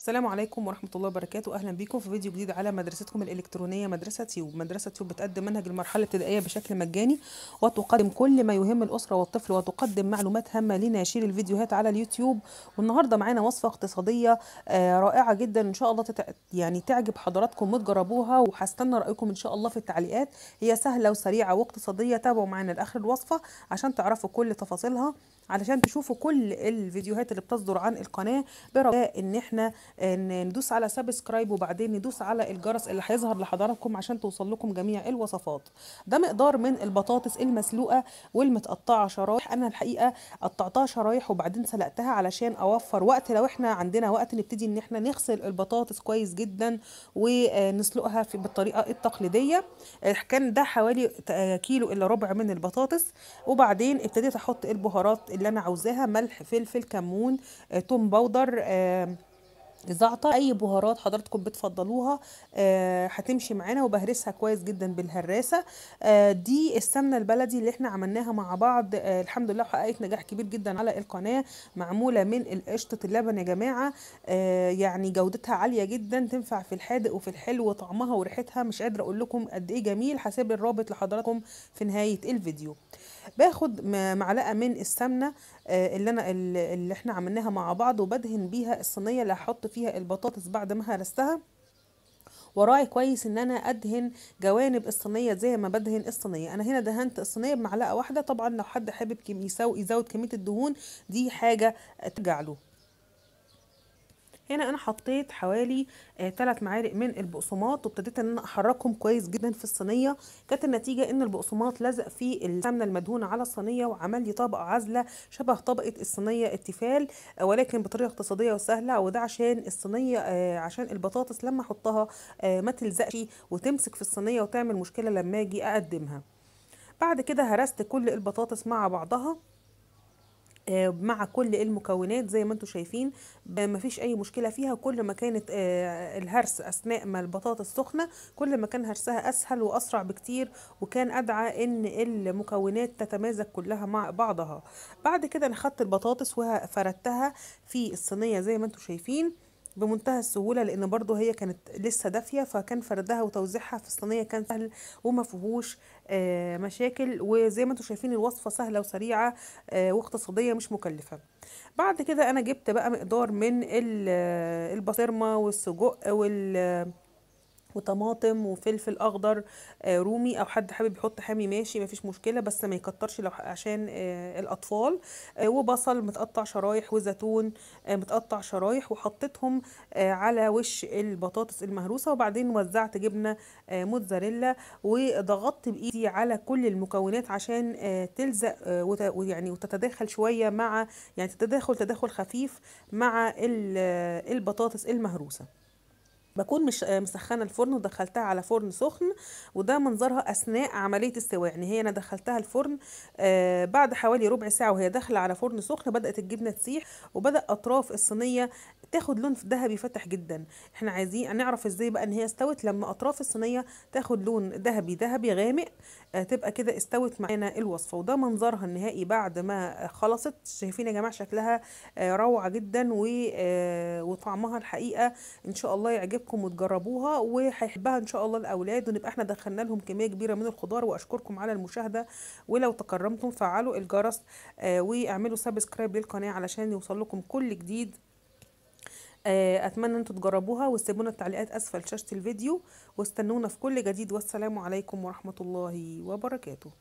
السلام عليكم ورحمة الله وبركاته. أهلا بكم في فيديو جديد على مدرستكم الإلكترونية مدرسة تيوب. مدرسة تيوب بتقدم منهج المرحلة الابتدائية بشكل مجاني، وتقدم كل ما يهم الأسرة والطفل، وتقدم معلومات هامة لناشري الفيديوهات على اليوتيوب. والنهاردة معانا وصفة اقتصادية رائعة جدا، إن شاء الله يعني تعجب حضراتكم وتجربوها، وهستنى رأيكم إن شاء الله في التعليقات. هي سهلة وسريعة واقتصادية. تابعوا معانا لآخر الوصفة عشان تعرفوا كل تفاصيلها، علشان تشوفوا كل الفيديوهات اللي بتصدر عن القناة. برجاء ان احنا ندوس على سبسكرايب، وبعدين ندوس على الجرس اللي هيظهر لحضراتكم عشان توصل لكم جميع الوصفات. ده مقدار من البطاطس المسلوقة والمتقطعة شرايح. انا الحقيقة قطعتها شرايح وبعدين سلقتها علشان اوفر وقت، لو احنا عندنا وقت نبتدي ان احنا نغسل البطاطس كويس جدا ونسلقها بالطريقة التقليدية. كان ده حوالي كيلو الا ربع من البطاطس. وبعدين ابتديت احط البهارات اللي انا عاوزاها: ملح، فلفل، كمون، توم باودر، زعتر، اي بهارات حضراتكم بتفضلوها هتمشي معانا. وبهرسها كويس جدا بالهراسه. دي السمنه البلدي اللي احنا عملناها مع بعض، الحمد لله حققت نجاح كبير جدا على القناه. معموله من قشطه اللبن يا جماعه، يعني جودتها عاليه جدا، تنفع في الحادق وفي الحلو، وطعمها وريحتها مش قادره اقول لكم قد ايه جميل. هسيب الرابط لحضراتكم في نهايه الفيديو. باخد معلقه من السمنه اللي احنا عملناها مع بعض، وبدهن بيها الصينيه اللي هحط فيها البطاطس بعد ما هرستها. وراعي كويس ان انا ادهن جوانب الصينيه زي ما بدهن الصينيه. انا هنا دهنت الصينيه بمعلقه واحده. طبعا لو حد حابب يزود كميه الدهون دي حاجه ترجع له. هنا انا حطيت حوالي 3 معالق من البقسماط، وابتديت ان انا احركهم كويس جدا في الصينيه. كانت النتيجه ان البقسماط لزق في السمنه المدهونه على الصينيه، وعمل لي طبقه عازله شبه طبقه الصينيه التيفال، ولكن بطريقه اقتصاديه وسهله. وده عشان الصينيه، عشان البطاطس لما احطها ما تلزقش وتمسك في الصينيه وتعمل مشكله لما اجي اقدمها. بعد كده هرست كل البطاطس مع بعضها مع كل المكونات زي ما انتم شايفين. مفيش اي مشكله فيها. كل ما كانت الهرس اثناء ما البطاطس سخنه، كل ما كان هرسها اسهل واسرع بكتير، وكان ادعى ان المكونات تتمازج كلها مع بعضها. بعد كده انا خدت البطاطس وفردتها في الصينيه زي ما انتم شايفين بمنتهى السهوله، لان برضو هي كانت لسه دافيه، فكان فردها وتوزيعها في الصينيه كان سهل وما فيهوش مشاكل. وزي ما انتم شايفين الوصفه سهله وسريعه واقتصاديه مش مكلفه. بعد كده انا جبت بقى مقدار من البسطرمه والسجق وطماطم وفلفل اخضر رومي، او حد حابب يحط حامي ماشي مفيش مشكله، بس ما يكترش لو عشان الاطفال. وبصل متقطع شرايح، وزيتون متقطع شرايح، وحطيتهم على وش البطاطس المهروسه. وبعدين وزعت جبنه موتزاريلا، وضغطت بايدي على كل المكونات عشان تلزق ويعني وتتداخل شويه مع، يعني تداخل خفيف مع البطاطس المهروسه. بكون مش مسخنه الفرن ودخلتها على فرن سخن، وده منظرها اثناء عمليه السواء. يعني هي انا دخلتها الفرن بعد حوالي ربع ساعه وهي داخله على فرن سخن، بدات الجبنه تسيح، وبدا اطراف الصينيه تاخد لون ذهبي فاتح جدا. احنا عايزين نعرف ازاي بقى ان هي استوت. لما اطراف الصينيه تاخد لون ذهبي غامق تبقى كده استوت معانا الوصفه. وده منظرها النهائي بعد ما خلصت. شايفين يا جماعه شكلها روعه جدا، وطعمها الحقيقه ان شاء الله يعجبكم وتجربوها، وهيحبها ان شاء الله الاولاد، ونبقى احنا دخلنا لهم كميه كبيره من الخضار. واشكركم على المشاهده، ولو تكرمتم فعلوا الجرس واعملوا سبسكرايب للقناه علشان يوصل لكم كل جديد. اتمنى ان انتم تجربوها، وتسيبونا التعليقات اسفل شاشه الفيديو، واستنونا في كل جديد. والسلام عليكم ورحمه الله وبركاته.